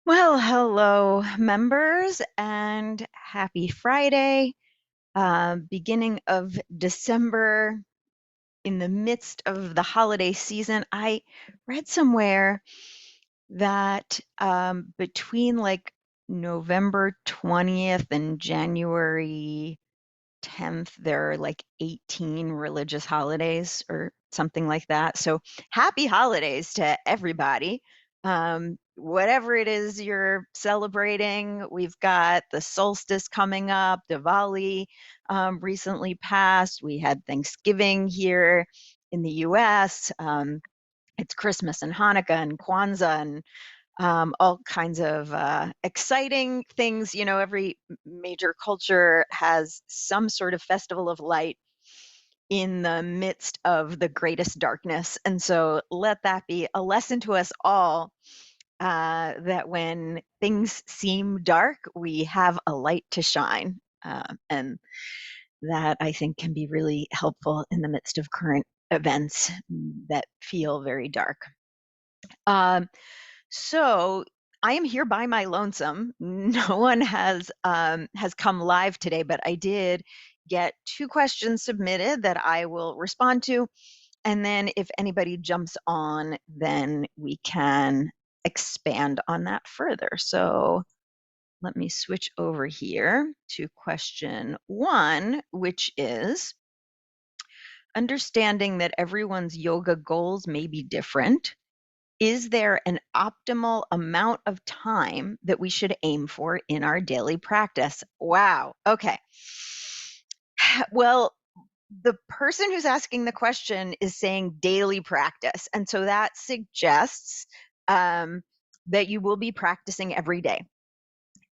Well, hello, members, and happy Friday, beginning of December, in the midst of the holiday season. I read somewhere that between like November 20th and January 10th, there are like 18 religious holidays or something like that. So happy holidays to everybody. Whatever it is you're celebrating, we've got the solstice coming up, Diwali recently passed. We had Thanksgiving here in the US. It's Christmas and Hanukkah and Kwanzaa and all kinds of exciting things. You know, every major culture has some sort of festival of light in the midst of the greatest darkness. And so let that be a lesson to us all that when things seem dark, we have a light to shine. And that I think can be really helpful in the midst of current events that feel very dark. Um, so I am here by my lonesome. No one has come live today, but I did get two questions submitted that I will respond to. And then if anybody jumps on, then we can expand on that further. So let me switch over here to question one, which is understanding that everyone's yoga goals may be different. Is there an optimal amount of time that we should aim for in our daily practice? Wow. Okay. Well, the person who's asking the question is saying daily practice. And so that suggests that you will be practicing every day.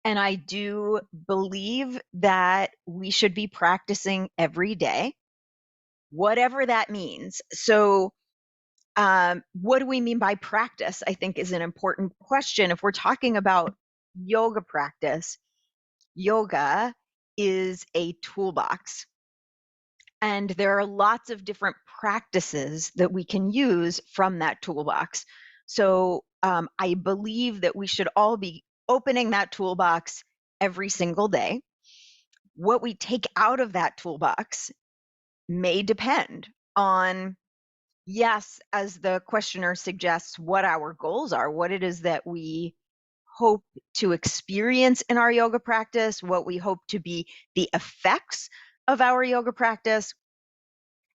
And I do believe that we should be practicing every day, whatever that means. So, what do we mean by practice? I think is an important question. If we're talking about yoga practice, yoga is a toolbox. And there are lots of different practices that we can use from that toolbox. So I believe that we should all be opening that toolbox every single day. What we take out of that toolbox may depend on, yes, as the questioner suggests, what our goals are, what it is that we hope to experience in our yoga practice, what we hope to be the effects of our yoga practice,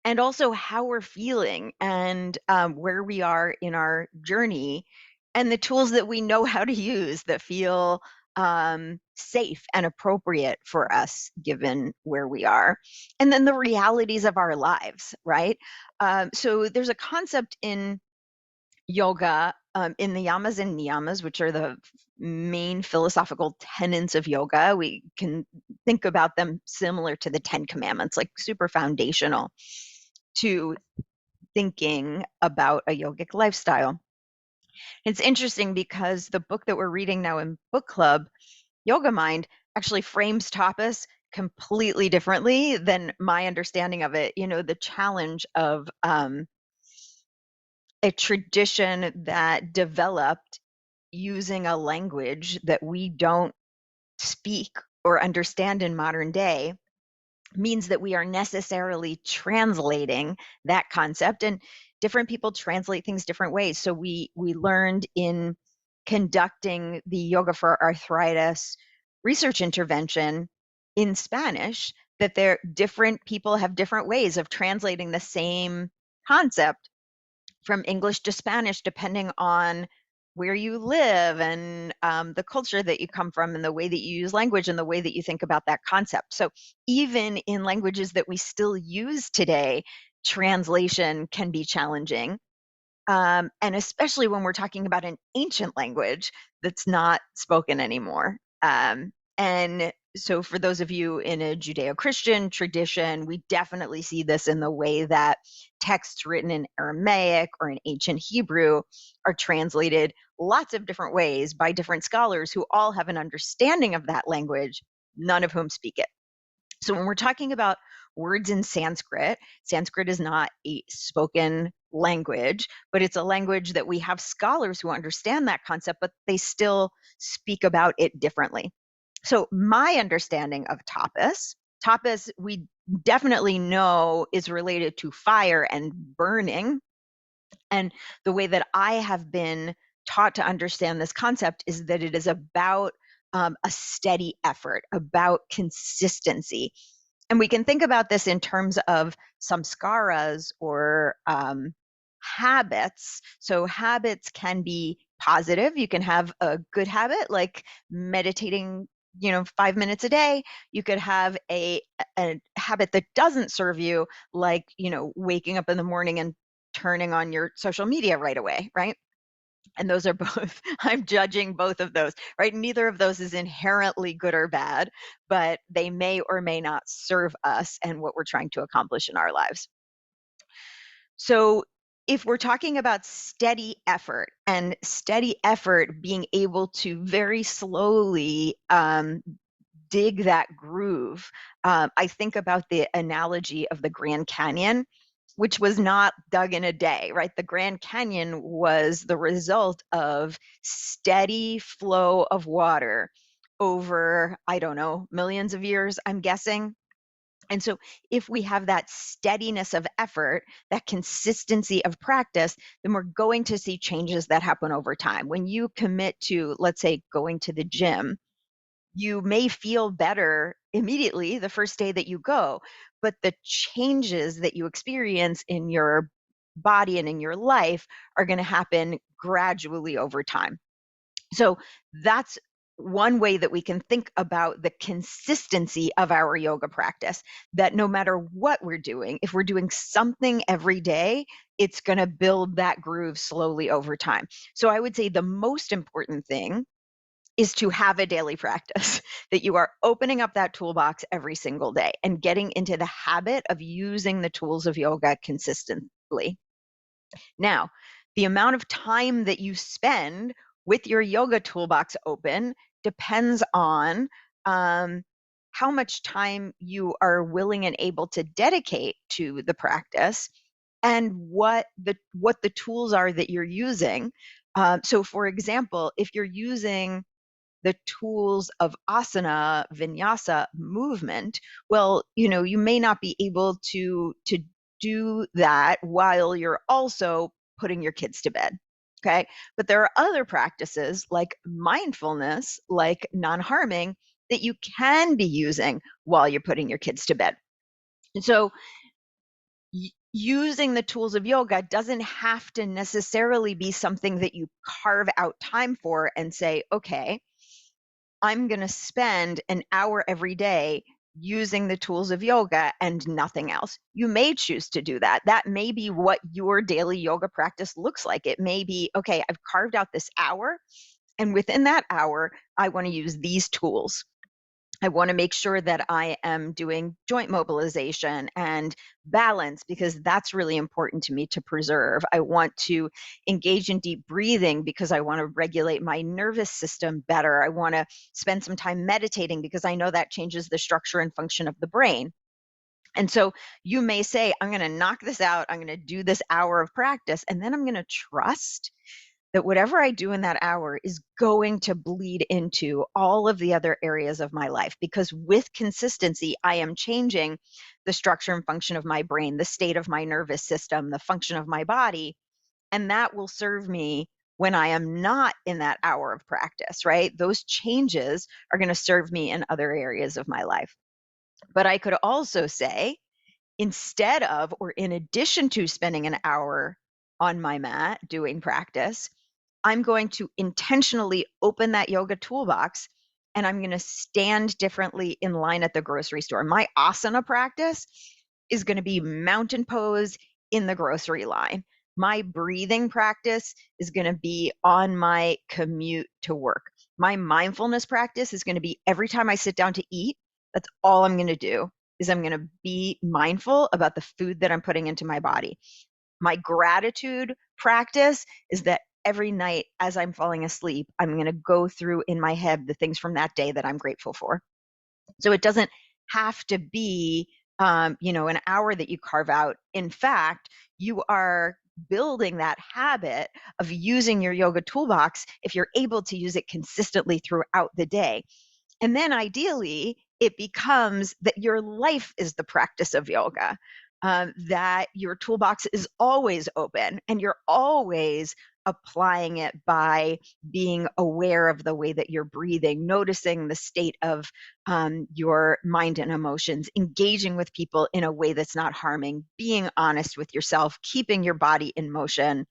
and also how we're feeling and where we are in our journey, and the tools that we know how to use that feel safe and appropriate for us given where we are, and then the realities of our lives, right? So there's a concept in yoga, in the yamas and niyamas, which are the main philosophical tenets of yoga. We can think about them similar to the Ten Commandments, like super foundational to thinking about a yogic lifestyle. It's interesting because the book that we're reading now in book club, Yoga Mind, actually frames tapas completely differently than my understanding of it. You know, the challenge of a tradition that developed using a language that we don't speak or understand in modern day means that we are necessarily translating that concept, and different people translate things different ways. So we learned in conducting the yoga for arthritis research intervention in Spanish that there different people have different ways of translating the same concept from English to Spanish, depending on where you live and the culture that you come from and the way that you use language and the way that you think about that concept. So even in languages that we still use today, translation can be challenging. And especially when we're talking about an ancient language that's not spoken anymore. And so for those of you in a Judeo-Christian tradition, we definitely see this in the way that texts written in Aramaic or in ancient Hebrew are translated lots of different ways by different scholars who all have an understanding of that language, none of whom speak it. So when we're talking about words in Sanskrit, Sanskrit is not a spoken language, but it's a language that we have scholars who understand that concept, but they still speak about it differently. So my understanding of tapas, we definitely know is related to fire and burning. And the way that I have been taught to understand this concept is that it is about a steady effort, about consistency. And we can think about this in terms of samskaras or habits. So habits can be positive. You can have a good habit like meditating, 5 minutes a day. You could have a habit that doesn't serve you, like, waking up in the morning and turning on your social media right away, right? And those are both, I'm judging both of those, right? Neither of those is inherently good or bad, but they may or may not serve us and what we're trying to accomplish in our lives. So, if we're talking about steady effort and steady effort being able to very slowly dig that groove. I think about the analogy of the Grand Canyon, which was not dug in a day, right? The Grand Canyon was the result of steady flow of water over, I don't know, millions of years, I'm guessing. And so, if we have that steadiness of effort, that consistency of practice, then we're going to see changes that happen over time. When you commit to, let's say, going to the gym, you may feel better immediately the first day that you go, but the changes that you experience in your body and in your life are going to happen gradually over time. So that's one way that we can think about the consistency of our yoga practice, that no matter what we're doing, if we're doing something every day, it's going to build that groove slowly over time. So I would say the most important thing is to have a daily practice, that you are opening up that toolbox every single day and getting into the habit of using the tools of yoga consistently. Now, the amount of time that you spend with your yoga toolbox open depends on um, how much time you are willing and able to dedicate to the practice and what the tools are that you're using. So, for example, if you're using the tools of asana, vinyasa movement, well, you may not be able to do that while you're also putting your kids to bed. Okay? But there are other practices like mindfulness, like non-harming, that you can be using while you're putting your kids to bed. And so using the tools of yoga doesn't have to necessarily be something that you carve out time for and say, okay, I'm going to spend an hour every day using the tools of yoga and nothing else. You may choose to do that. That may be what your daily yoga practice looks like. It may be, okay, I've carved out this hour, and within that hour, I want to use these tools. I want to make sure that I am doing joint mobilization and balance because that's really important to me to preserve. I want to engage in deep breathing because I want to regulate my nervous system better. I want to spend some time meditating because I know that changes the structure and function of the brain. And so you may say, I'm going to knock this out. I'm going to do this hour of practice, and then I'm going to trust that whatever I do in that hour is going to bleed into all of the other areas of my life. Because with consistency, I am changing the structure and function of my brain, the state of my nervous system, the function of my body. And that will serve me when I am not in that hour of practice, right? Those changes are going to serve me in other areas of my life. But I could also say, instead of or in addition to spending an hour on my mat doing practice, I'm going to intentionally open that yoga toolbox and I'm going to stand differently in line at the grocery store. My asana practice is going to be mountain pose in the grocery line. My breathing practice is going to be on my commute to work. My mindfulness practice is going to be every time I sit down to eat. That's all I'm going to do is I'm going to be mindful about the food that I'm putting into my body. My gratitude practice is that every night as I'm falling asleep, I'm going to go through in my head the things from that day that I'm grateful for. So it doesn't have to be, an hour that you carve out. In fact, you are building that habit of using your yoga toolbox if you're able to use it consistently throughout the day. And then ideally, it becomes that your life is the practice of yoga, that your toolbox is always open and you're always applying it by being aware of the way that you're breathing, noticing the state of your mind and emotions, engaging with people in a way that's not harming, being honest with yourself, keeping your body in motion,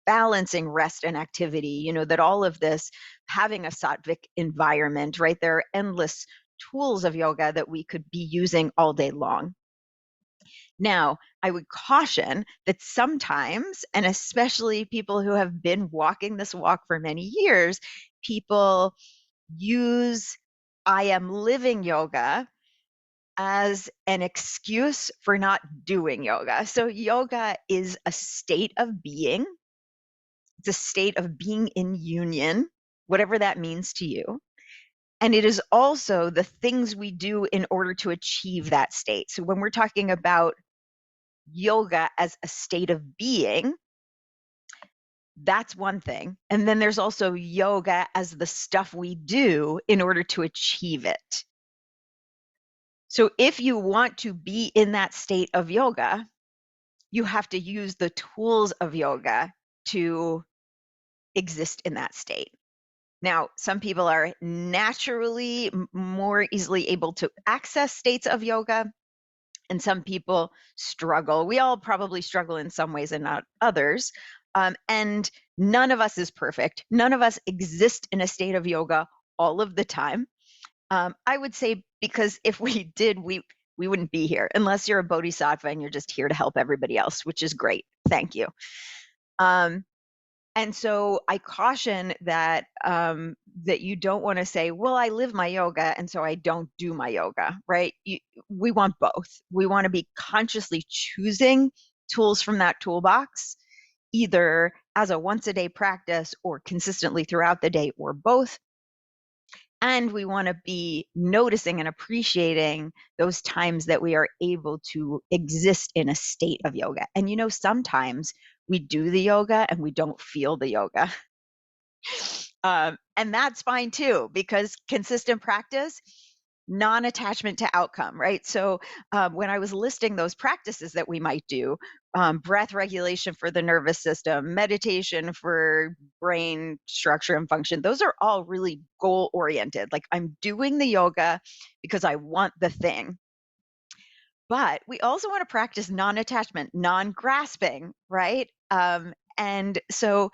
balancing rest and activity, that all of this, having a sattvic environment, right? There are endless tools of yoga that we could be using all day long. Now, I would caution that sometimes, and especially people who have been walking this walk for many years, people use I am living yoga as an excuse for not doing yoga. So, yoga is a state of being. It's a state of being in union, whatever that means to you. And it is also the things we do in order to achieve that state. So when we're talking about yoga as a state of being, that's one thing. And then there's also yoga as the stuff we do in order to achieve it. So if you want to be in that state of yoga, you have to use the tools of yoga to exist in that state. Now, some people are naturally more easily able to access states of yoga, and some people struggle. We all probably struggle in some ways and not others. And none of us is perfect. None of us exist in a state of yoga all of the time. I would say because if we did, we wouldn't be here unless you're a bodhisattva and you're just here to help everybody else, which is great. Thank you. And so I caution that that you don't want to say, "Well, I live my yoga, and so I don't do my yoga." Right? We want both. We want to be consciously choosing tools from that toolbox, either as a once a day practice or consistently throughout the day, or both. And we want to be noticing and appreciating those times that we are able to exist in a state of yoga. And sometimes we do the yoga and we don't feel the yoga. And that's fine too, because consistent practice, non-attachment to outcome, right? So when I was listing those practices that we might do, breath regulation for the nervous system, meditation for brain structure and function, those are all really goal oriented. Like I'm doing the yoga because I want the thing. But we also want to practice non-attachment, non-grasping, right? And so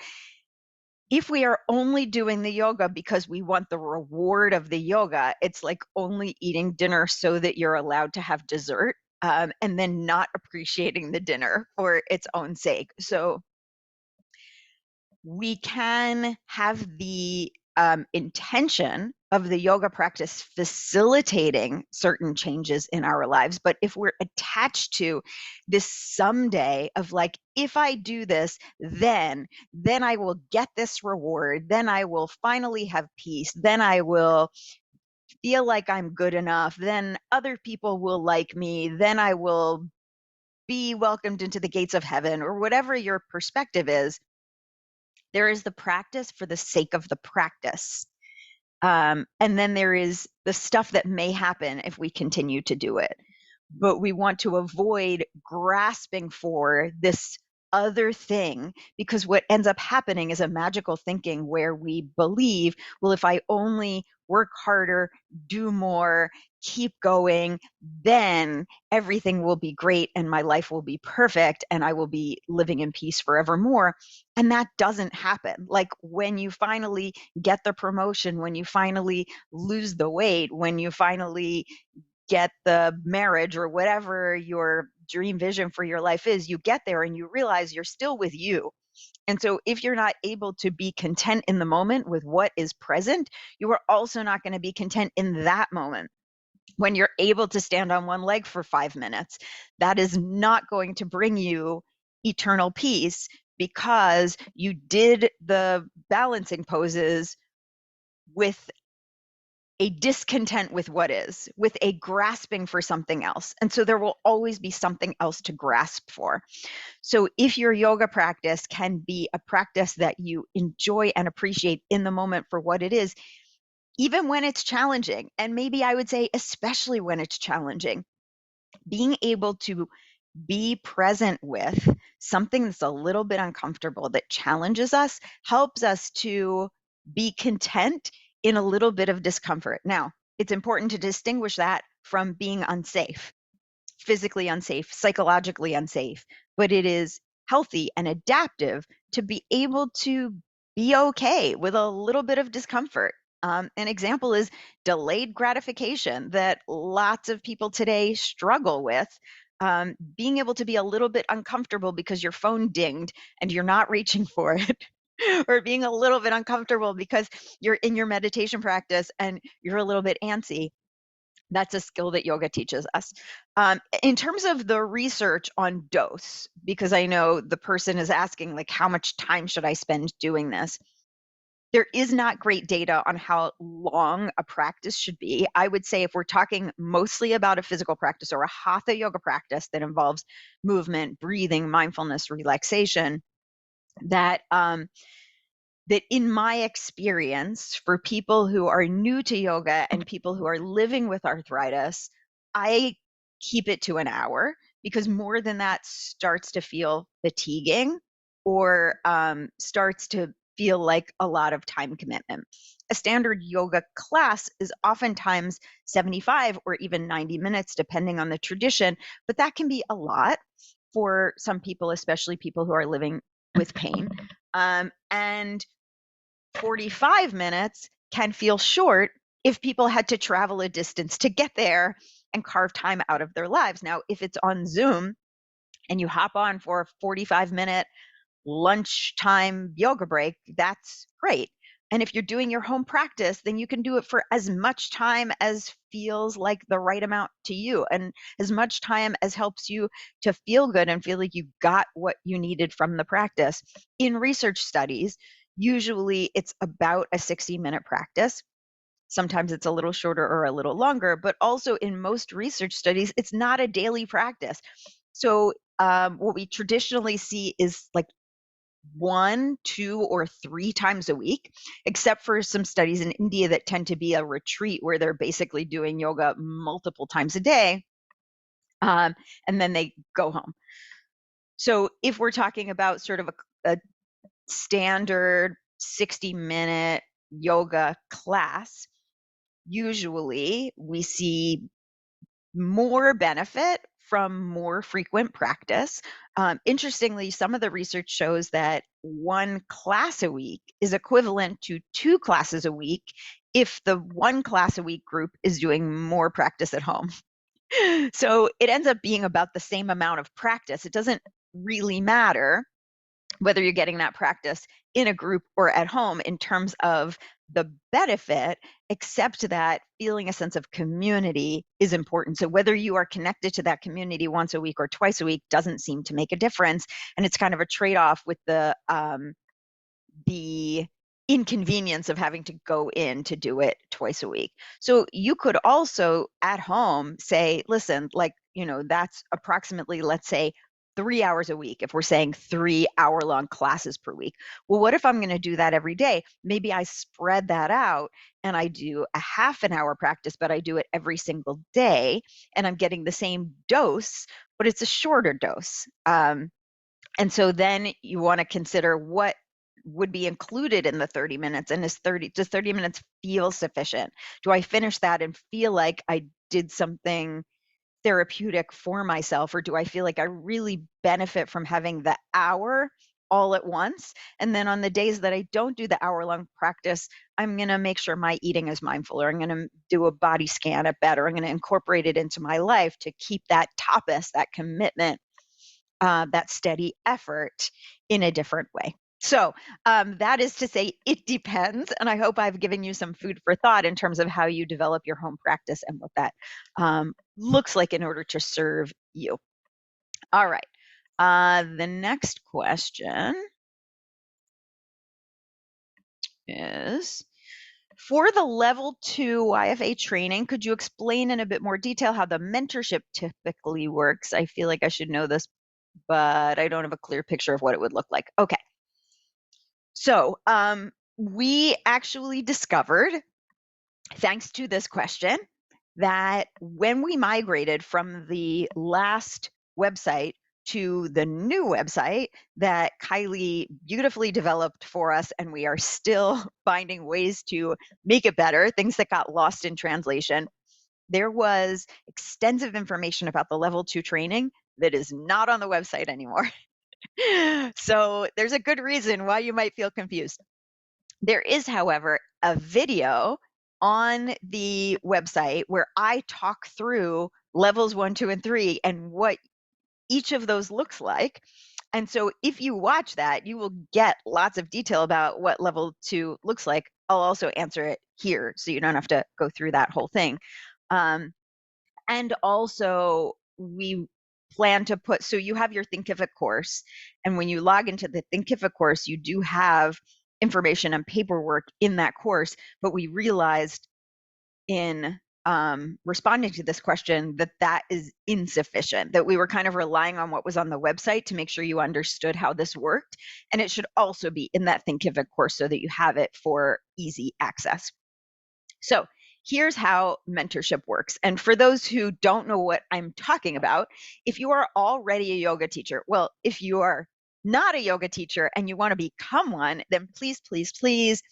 if we are only doing the yoga because we want the reward of the yoga, it's like only eating dinner so that you're allowed to have dessert, and then not appreciating the dinner for its own sake. So we can have the intention of the yoga practice facilitating certain changes in our lives. But if we're attached to this someday of like, if I do this, then I will get this reward, then I will finally have peace, then I will feel like I'm good enough, then other people will like me, then I will be welcomed into the gates of heaven, or whatever your perspective is. There is the practice for the sake of the practice. And then there is the stuff that may happen if we continue to do it. But we want to avoid grasping for this other thing, because what ends up happening is a magical thinking where we believe, well, if I only work harder, do more, keep going, then everything will be great and my life will be perfect and I will be living in peace forevermore. And that doesn't happen. Like when you finally get the promotion, when you finally lose the weight, when you finally get the marriage or whatever your dream vision for your life is, you get there and you realize you're still with you. And so if you're not able to be content in the moment with what is present, you are also not going to be content in that moment. When you're able to stand on one leg for 5 minutes, that is not going to bring you eternal peace, because you did the balancing poses with a discontent with what is, with a grasping for something else. And so there will always be something else to grasp for. So if your yoga practice can be a practice that you enjoy and appreciate in the moment for what it is, even when it's challenging, and maybe I would say especially when it's challenging, being able to be present with something that's a little bit uncomfortable that challenges us helps us to be content in a little bit of discomfort. Now, it's important to distinguish that from being unsafe, physically unsafe, psychologically unsafe, but it is healthy and adaptive to be able to be okay with a little bit of discomfort. An example is delayed gratification that lots of people today struggle with. Being able to be a little bit uncomfortable because your phone dinged and you're not reaching for it, or being a little bit uncomfortable because you're in your meditation practice and you're a little bit antsy. That's a skill that yoga teaches us. In terms of the research on dose, because I know the person is asking, like, how much time should I spend doing this? There is not great data on how long a practice should be. I would say if we're talking mostly about a physical practice or a hatha yoga practice that involves movement, breathing, mindfulness, relaxation, that that in my experience, for people who are new to yoga and people who are living with arthritis, I keep it to an hour because more than that starts to feel fatiguing or starts to feel like a lot of time commitment. A standard yoga class is oftentimes 75 or even 90 minutes, depending on the tradition, but that can be a lot for some people, especially people who are living with pain. And 45 minutes can feel short if people had to travel a distance to get there and carve time out of their lives. Now, if it's on Zoom and you hop on for a 45-minute lunchtime yoga break, that's great. And if you're doing your home practice, then you can do it for as much time as feels like the right amount to you and as much time as helps you to feel good and feel like you got what you needed from the practice. In research studies, usually it's about a 60-minute practice. Sometimes it's a little shorter or a little longer, but also in most research studies, it's not a daily practice. So, what we traditionally see is like 1, 2, or 3 times a week, except for some studies in India that tend to be a retreat where they're basically doing yoga multiple times a day, um, and then they go home. So if we're talking about sort of a standard 60-minute yoga class, usually we see more benefit from more frequent practice. Interestingly, some of the research shows that 1 class a week is equivalent to 2 classes a week if the 1 class a week group is doing more practice at home. So it ends up being about the same amount of practice. It doesn't really matter whether you're getting that practice in a group or at home in terms of the benefit, except that feeling a sense of community is important. So whether you are connected to that community once a week or twice a week doesn't seem to make a difference. And it's kind of a trade-off with the inconvenience of having to go in to do it twice a week. So you could also at home say, listen, like, that's approximately, let's say, 3 hours a week, if we're saying 3 hour-long classes per week. Well, what if I'm going to do that every day? Maybe I spread that out and I do a half an hour practice, but I do it every single day and I'm getting the same dose, but it's a shorter dose. And so then you want to consider what would be included in the 30 minutes, and does 30 minutes feel sufficient? Do I finish that and feel like I did something therapeutic for myself, or do I feel like I really benefit from having the hour all at once? And then on the days that I don't do the hour-long practice, I'm going to make sure my eating is mindful, or I'm going to do a body scan at bed, or I'm going to incorporate it into my life to keep that tapas, that commitment, that steady effort in a different way. So that is to say, it depends. And I hope I've given you some food for thought in terms of how you develop your home practice and what that looks like in order to serve you. All right. The next question is, For the level 2 YFA training, could you explain in a bit more detail how the mentorship typically works? I feel like I should know this, but I don't have a clear picture of what it would look like. Okay. So, we actually discovered, thanks to this question, that when we migrated from the last website to the new website that Kylie beautifully developed for us, and we are still finding ways to make it better, things that got lost in translation, there was extensive information about the level 2 training that is not on the website anymore. So there's a good reason why you might feel confused. There is, however, a video on the website where I talk through levels 1, 2, and 3 and what each of those looks like. And so if you watch that, you will get lots of detail about what level 2 looks like. I'll also answer it here so you don't have to go through that whole thing. Um, and also, we plan to put, so you have your Thinkific course, and when you log into the Thinkific course, you do have information and paperwork in that course, but we realized in responding to this question that that is insufficient, that we were kind of relying on what was on the website to make sure you understood how this worked, and it should also be in that Thinkific course so that you have it for easy access. So here's how mentorship works. And for those who don't know what I'm talking about, if you are already a yoga teacher, well, if you are not a yoga teacher and you want to become one, then please, please, please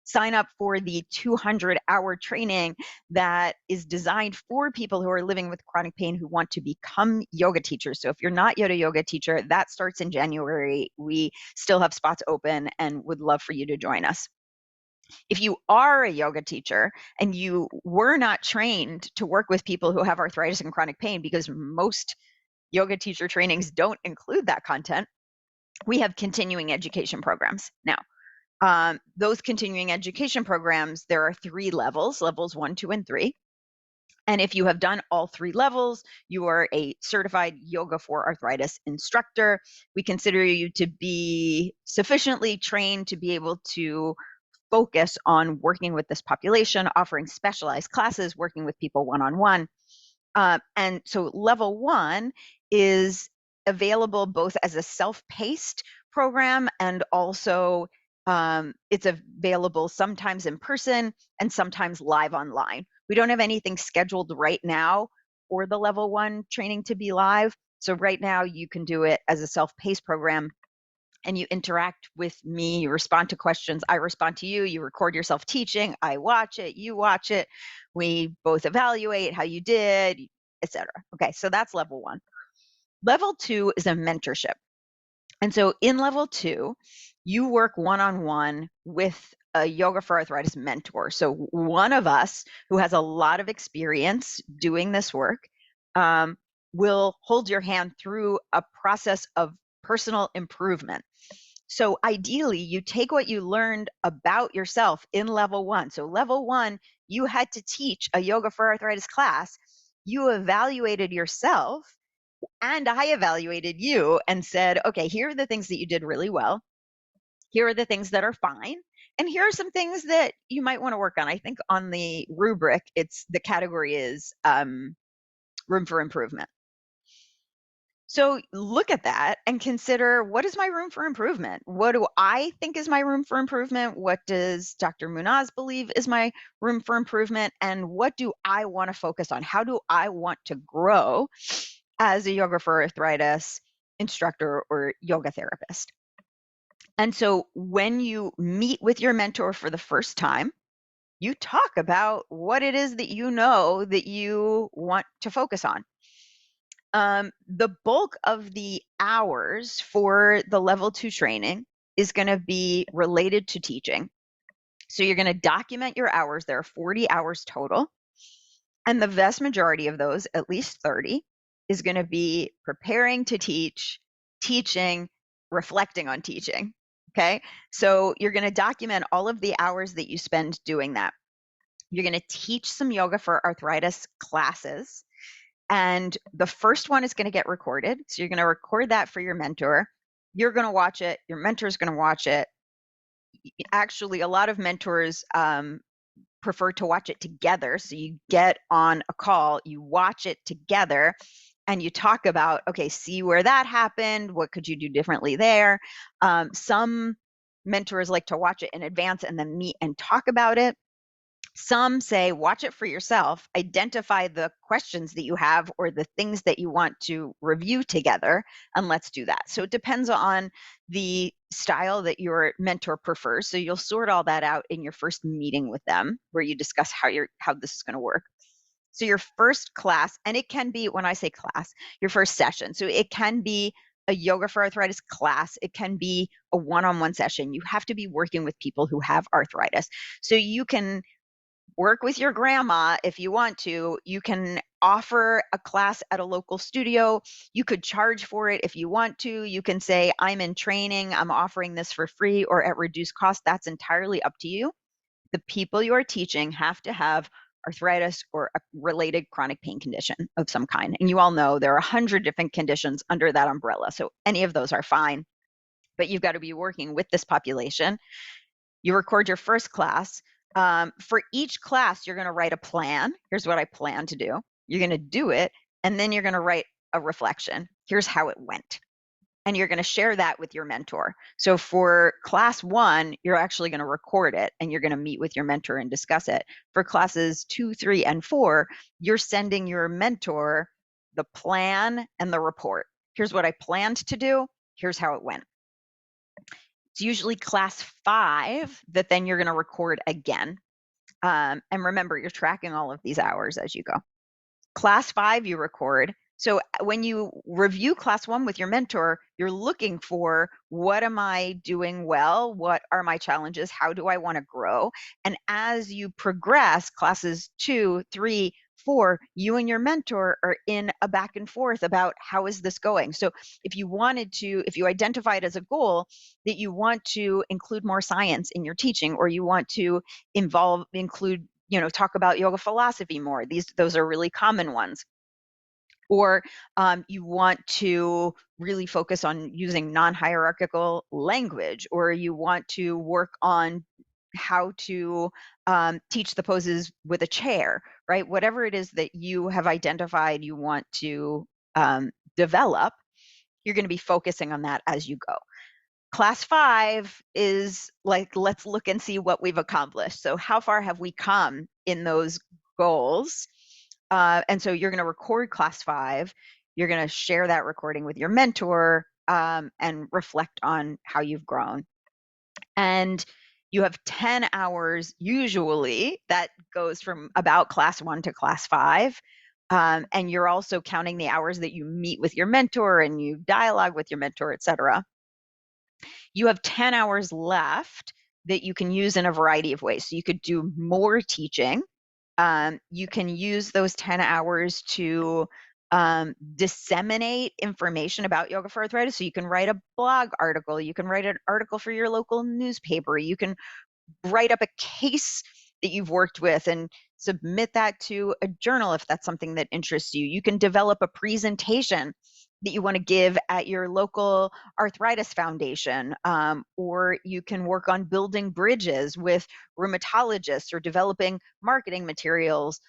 sign up for the 200-hour training that is designed for people who are living with chronic pain who want to become yoga teachers. So if you're not yet a yoga teacher, that starts in January. We still have spots open and would love for you to join us. If you are a yoga teacher and you were not trained to work with people who have arthritis and chronic pain, because most yoga teacher trainings don't include that content, we have continuing education programs. Now, those continuing education programs, there are 3 levels, levels 1, 2, and 3. And if you have done all 3 levels, you are a certified yoga for arthritis instructor. We consider you to be sufficiently trained to be able to focus on working with this population, offering specialized classes, working with people one-on-one. And so level 1 is available both as a self-paced program and also it's available sometimes in person and sometimes live online. We don't have anything scheduled right now for the level 1 training to be live. So right now you can do it as a self-paced program and you interact with me, you respond to questions, I respond to you, you record yourself teaching, I watch it, you watch it, we both evaluate how you did, etc. Okay, so that's level 1. Level 2 is a mentorship. And so in level 2, you work one-on-one with a yoga for arthritis mentor. So one of us who has a lot of experience doing this work will hold your hand through a process of personal improvement. So ideally, you take what you learned about yourself in level 1. So level 1, you had to teach a yoga for arthritis class. You evaluated yourself and I evaluated you and said, okay, here are the things that you did really well. Here are the things that are fine. And here are some things that you might want to work on. I think on the rubric, the category is room for improvement. So look at that and consider, what is my room for improvement? What do I think is my room for improvement? What does Dr. Munaz believe is my room for improvement? And what do I want to focus on? How do I want to grow as a yoga for arthritis instructor or yoga therapist? And so when you meet with your mentor for the first time, you talk about what it is that you know that you want to focus on. The bulk of the hours for the level 2 training is going to be related to teaching. So you're going to document your hours. There are 40 hours total. And the vast majority of those, at least 30, is going to be preparing to teach, teaching, reflecting on teaching. Okay. So you're going to document all of the hours that you spend doing that. You're going to teach some yoga for arthritis classes. And the first one is going to get recorded. So you're going to record that for your mentor. You're going to watch it. Your mentor is going to watch it. Actually, a lot of mentors prefer to watch it together. So you get on a call, you watch it together, and you talk about, okay, see where that happened. What could you do differently there? Some mentors like to watch it in advance and then meet and talk about it. Some say, watch it for yourself, identify the questions that you have or the things that you want to review together, and let's do that. So it depends on the style that your mentor prefers. So you'll sort all that out in your first meeting with them, where you discuss how this is going to work. So your first class, and it can be, when I say class, your first session. So it can be a yoga for arthritis class. It can be a one-on-one session. You have to be working with people who have arthritis. So you can work with your grandma if you want to. You can offer a class at a local studio. You could charge for it if you want to. You can say, I'm in training, I'm offering this for free or at reduced cost. That's entirely up to you. The people you are teaching have to have arthritis or a related chronic pain condition of some kind. And you all know there are 100 different conditions under that umbrella. So any of those are fine, but you've got to be working with this population. You record your first class. For each class, you're going to write a plan. Here's what I plan to do. You're going to do it, and then you're going to write a reflection. Here's how it went. And you're going to share that with your mentor. So for class 1, you're actually going to record it, and you're going to meet with your mentor and discuss it. For classes 2, 3, and 4, you're sending your mentor the plan and the report. Here's what I planned to do. Here's how it went. It's usually class 5 that then you're going to record again. And remember, you're tracking all of these hours as you go. Class 5, you record. So when you review class 1 with your mentor, you're looking for, what am I doing well? What are my challenges? How do I want to grow? And as you progress, classes 2, 3, 4, you and your mentor are in a back and forth about, how is this going? So if you identify it as a goal that you want to include more science in your teaching, or you want to include, talk about yoga philosophy more, those are really common ones. Or you want to really focus on using non-hierarchical language, or you want to work on how to teach the poses with a chair, right? Whatever it is that you have identified you want to develop, you're going to be focusing on that as you go. Class 5 is like, let's look and see what we've accomplished. So how far have we come in those goals? And so you're going to record class 5. You're going to share that recording with your mentor and reflect on how you've grown. And you have 10 hours usually that goes from about class 1 to class 5. And you're also counting the hours that you meet with your mentor and you dialogue with your mentor, etc. You have 10 hours left that you can use in a variety of ways. So you could do more teaching. You can use those 10 hours to disseminate information about yoga for arthritis. So you can write a blog article. You can write an article for your local newspaper. You can write up a case that you've worked with and submit that to a journal if that's something that interests you. You can develop a presentation that you want to give at your local arthritis foundation, or you can work on building bridges with rheumatologists or developing marketing materials.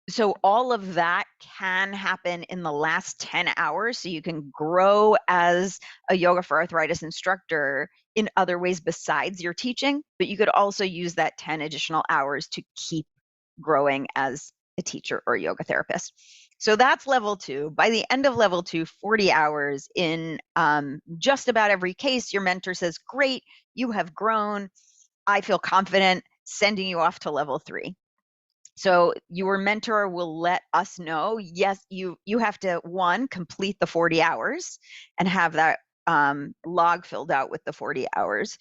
So all of that can happen in the last 10 hours. So you can grow as a yoga for arthritis instructor in other ways besides your teaching, but you could also use that 10 additional hours to keep growing as a teacher or yoga therapist. So that's level 2. By the end of level 2, 40 hours in just about every case, your mentor says, great, you have grown. I feel confident sending you off to level 3. So your mentor will let us know, yes, you have to, 1, complete the 40 hours and have that log filled out with the 40 hours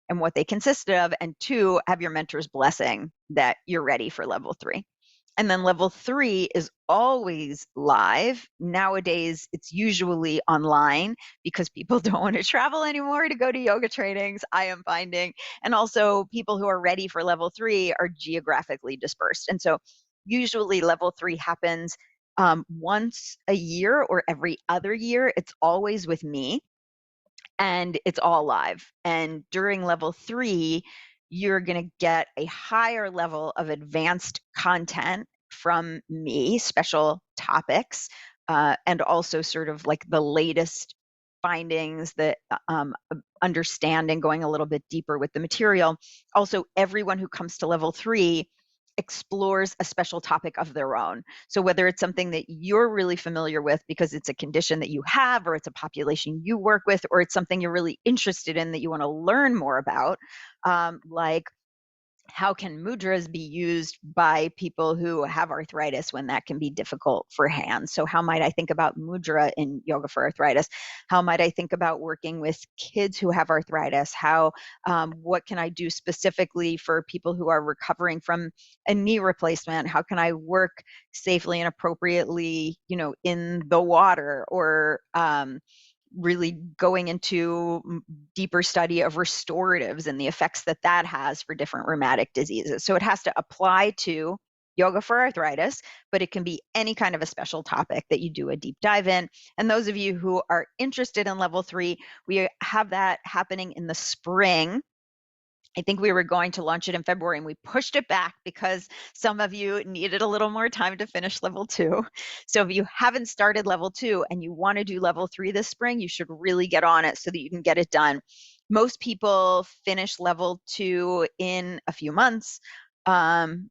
and what they consisted of, and 2, have your mentor's blessing that you're ready for level 3. And then level 3 is always live. Nowadays, it's usually online because people don't want to travel anymore to go to yoga trainings, I am finding. And also, people who are ready for level 3 are geographically dispersed. And so usually level 3 happens once a year or every other year. It's always with me, and it's all live. And during level 3, you're going to get a higher level of advanced content from me, special topics, and also sort of like the latest findings, the understanding, going a little bit deeper with the material. Also, everyone who comes to level 3 explores a special topic of their own. So whether it's something that you're really familiar with because it's a condition that you have, or it's a population you work with, or it's something you're really interested in that you want to learn more about, like how can mudras be used by people who have arthritis when that can be difficult for hands? So, how might I think about mudra in yoga for arthritis? How might I think about working with kids who have arthritis? What can I do specifically for people who are recovering from a knee replacement? How can I work safely and appropriately, in the water, or really going into deeper study of restoratives and the effects that that has for different rheumatic diseases. So it has to apply to yoga for arthritis, but it can be any kind of a special topic that you do a deep dive in. And those of you who are interested in level 3, we have that happening in the spring. I think we were going to launch it in February, and we pushed it back because some of you needed a little more time to finish level 2. So if you haven't started level 2 and you want to do level 3 this spring, you should really get on it so that you can get it done. Most people finish level 2 in a few months. The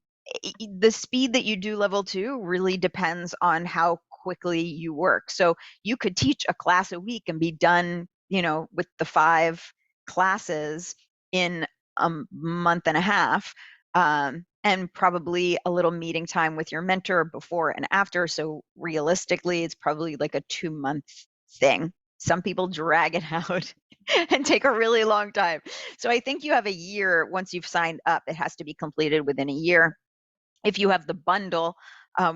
speed that you do level 2 really depends on how quickly you work. So you could teach a class a week and be done, with the 5 classes in a month and a half, and probably a little meeting time with your mentor before and after. So realistically, it's probably like a 2-month thing. Some people drag it out and take a really long time. So I think you have a year once you've signed up. It has to be completed within a year. If you have the bundle,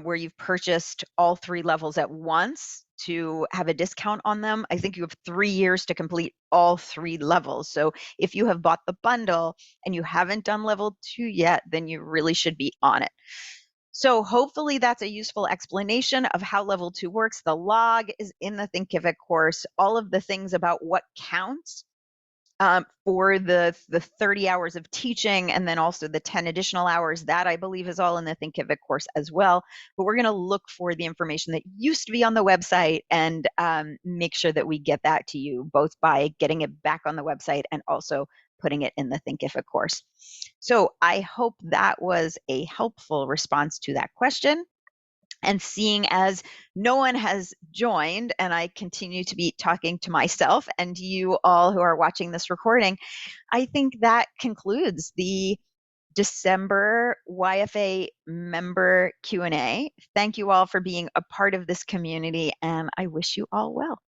where you've purchased all 3 levels at once to have a discount on them, I think you have 3 years to complete all 3 levels. So if you have bought the bundle and you haven't done level 2 yet, then you really should be on it. So hopefully that's a useful explanation of how level 2 works. The log is in the Thinkific course. All of the things about what counts for the 30 hours of teaching, and then also the 10 additional hours, that I believe is all in the Thinkific course as well. But we're going to look for the information that used to be on the website and make sure that we get that to you, both by getting it back on the website and also putting it in the Thinkific course. So I hope that was a helpful response to that question. And seeing as no one has joined, and I continue to be talking to myself and you all who are watching this recording, I think that concludes the December YFA member Q&A. Thank you all for being a part of this community, and I wish you all well.